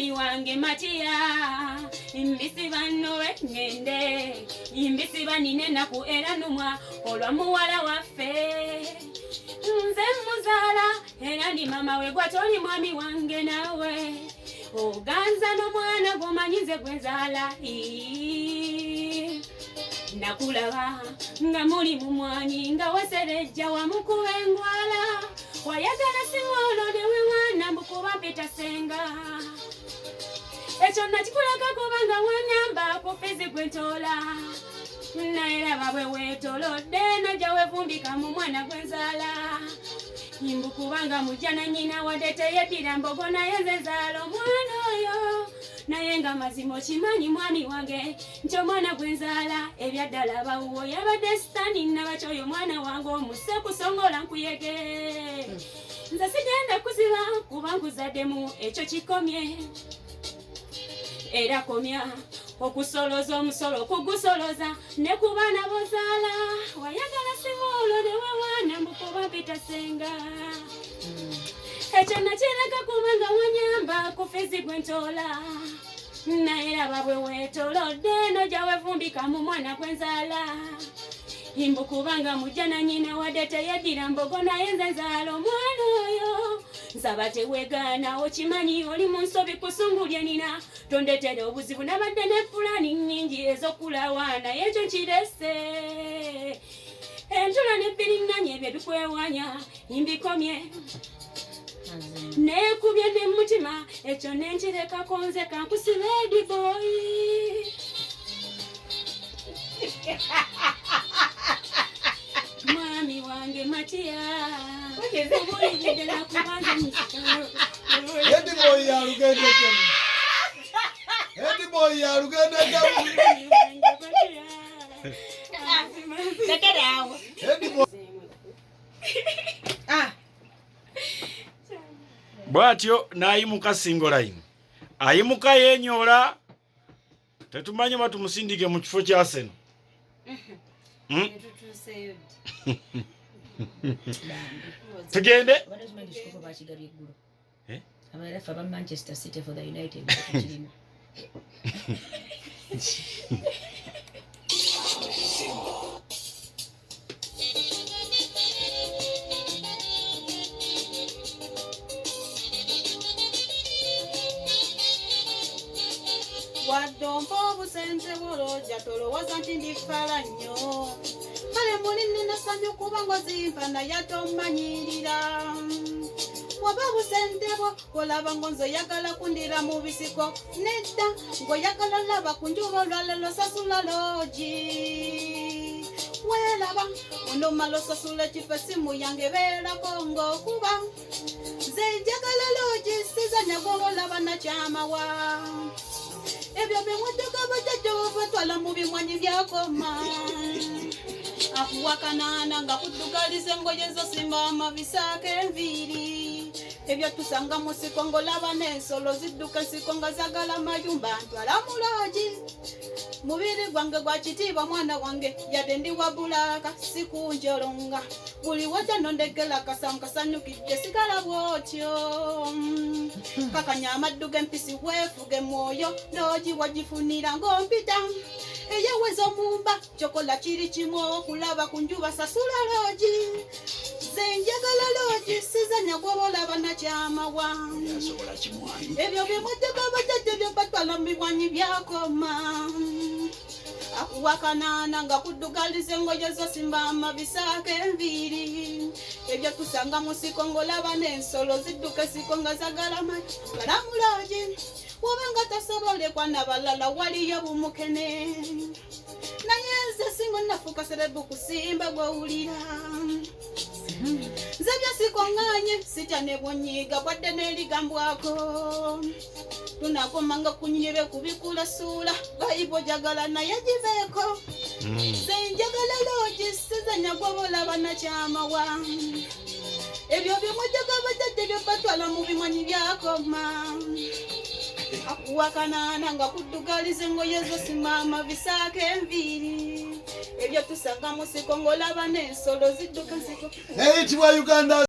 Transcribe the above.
mwami wange Matiya imbisi bano ngende imbisi banine naku era numwa olwa muwala waffe nze muzala era ndi mama we gwatoli mwami wange nawe oganza n'omwana gomanyize gwenzala nakulaba nga muli mu mwanyi nga waserejja wamukuba engwala wayagala singolo newe mwana mbukuba mpita senga ekyo nakikulaga kubanga wanyamba kufezi gwentola naera babwe wetolodde nojja wevumbika mu mwana gwenzala imbukubanga mujana nyina wadde teyeddira mbogo naye nze nzaala omwana oyo naye nga mazima kimanyi mwami wange nti omwana gwenzala ebyaddala bawuwo yabadde sitani nabakyoyo omwana wange omuse kusongola nkuyege nze sigenda kuziba kuba nkuzaddemu ekyo kikomye era komya okusoloza omusolo okugusoloza ne ku baana bozaala wayagala simuulo newe wana mbukuba mpita senga ekyo nakiraga kubanga wanyamba kufezi gwentola naye bwe wetolodde nojja wevumbika mu mwana gwenzala imbukubanga mujana nyina wadde teyeddira mbogo naye nze nzaala omwana oyo nsaba tewegaana okimanyi oli mu nsobi kusungulye nina tondetera obuzibu nabadde ne pulani nnyingi ez'okulawa naye ekyo kirese entula n'ebbiriŋŋanya ebyo bikwewanya imbikomye nekubye ne mutima ekyo nenkireka nze kankusiba ediboyi mwami wange Matiya obulidde nakubanza mukitalo ediboyi yalugendedemu ediboyi yalugendedemu bwatyo nayimuka singolayini ayimuka yenyola tetumanyi batumusindike mu kifo kya seno tugende Manchester City for the United. Wadompo busente boloja tolowooza nti ndifala nnyo kale mulini nasanyu kuba ngozimpa naye tomanyirira waba busente bwo olaba ngonzoyagala kundira mu bisiko nedda ngoyagala laba ku njuba olwalelo sasula logi welaba ondomala osasula kifa simu yange beerako ng'okuba nze njagala logi sizanya gwolaba nakyamawa ebyo bimwedeka bajjajja babatwala mu bimwanyi byakoma akuwakanana nga kuddugaliza engoye zosimba amabisaako enviiri ebyo tusanga mu siko ng'olaba n'ensolo zidduka ensiko nga zagala mayumba ntwala mu loogi mubiri gwange gwa kitiibwa mwana wange yadde ndi wa bulaaka sikunjolonga buli wajja nondegera kasanyukidde sigala bwotyo kakanya amaddu g'empisi weefuge mwoyo loogi wagifunira ng'ompita eyeweza omumba kyokola kiri kimu okulaba ku njuba sasula loogi nze njagala loogi sizanya gwoba olaba nakyamawa ebyo bimwedeka bajjajja bye batwala mu bimwanyi byakoma akuwakanana nga kuddugaliza engoye zosimba amabisaako enviiri ebyo tusanga mu siko ng'olaba n'ensolo zidduka esiko nga zagala mu loogi woba nga tasobolekwa nabalala waliyo bumukene naye nze singo nafuuka serebu kusimba gwowulira nze byasikoŋŋaanye sitya ne bwonyiiga bwadde n'erigambwako tunakomanga kunyire kubikula suula bayibo jagala naye gibeeko nze njagala loogi sizanya gwoba olaba nakyamawa ebyo bimwedeka bajjajja bye batwala mu bimwanyi byakoma akuwakanana nga kuddugaliza engoye zosimba amabisaako enviiri ebyo tusanga mu siko ng'olaba n'ensolo zidduka nsiko eyitibwa Uganda